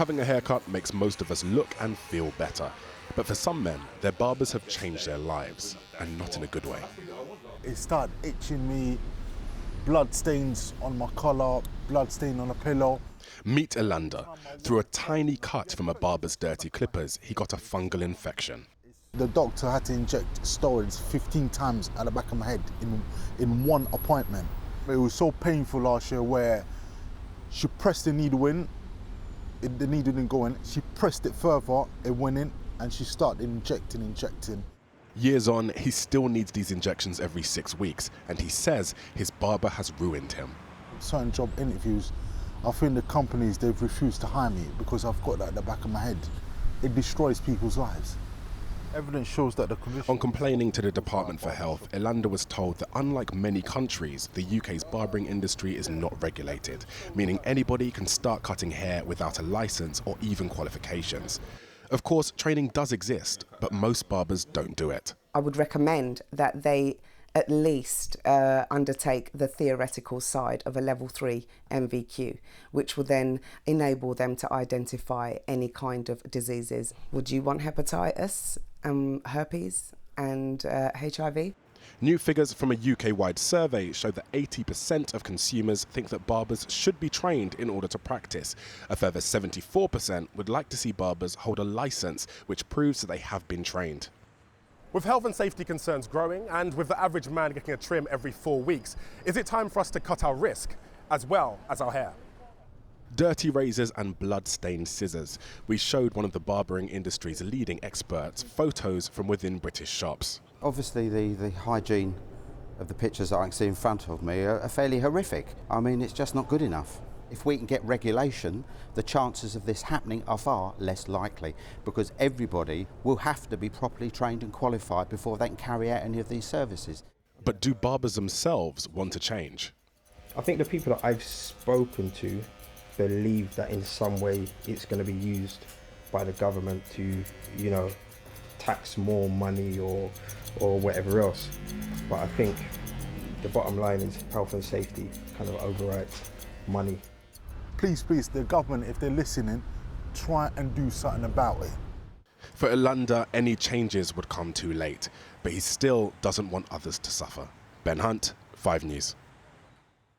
Having a haircut makes most of us look and feel better. But for some men, their barbers have changed their lives, and not in a good way. It started itching me, blood stains on my collar, blood stain on a pillow. Meet Elanda. Through a tiny cut from a barber's dirty clippers, he got a fungal infection. The doctor had to inject steroids 15 times at the back of my head in one appointment. It was so painful last year where she pressed the needle in, the needle didn't go in, she pressed it further, it went in, and she started injecting. Years on, he still needs these injections every 6 weeks, and he says his barber has ruined him. Certain job interviews, I think the companies, they've refused to hire me because I've got that at the back of my head. It destroys people's lives. Evidence shows that the condition... On complaining to the Department for Health, Elanda was told that unlike many countries, the UK's barbering industry is not regulated, meaning anybody can start cutting hair without a licence or even qualifications. Of course, training does exist, but most barbers don't do it. I would recommend that they at least undertake the theoretical side of a level 3 MVQ, which will then enable them to identify any kind of diseases. Would you want hepatitis, herpes and HIV? New figures from a UK-wide survey show that 80% of consumers think that barbers should be trained in order to practice. A further 74% would like to see barbers hold a licence, which proves that they have been trained. With health and safety concerns growing, and with the average man getting a trim every 4 weeks, is it time for us to cut our risk as well as our hair? Dirty razors and blood-stained scissors. We showed one of the barbering industry's leading experts photos from within British shops. Obviously the hygiene of the pictures that I can see in front of me are fairly horrific. I mean, it's just not good enough. If we can get regulation, the chances of this happening are far less likely, because everybody will have to be properly trained and qualified before they can carry out any of these services. But do barbers themselves want to change? I think the people that I've spoken to believe that in some way it's going to be used by the government to, you know, tax more money or whatever else. But I think the bottom line is health and safety kind of overrides money. Please, the government, if they're listening, try and do something about it. For Elanda, any changes would come too late, but he still doesn't want others to suffer. Ben Hunt, 5 News.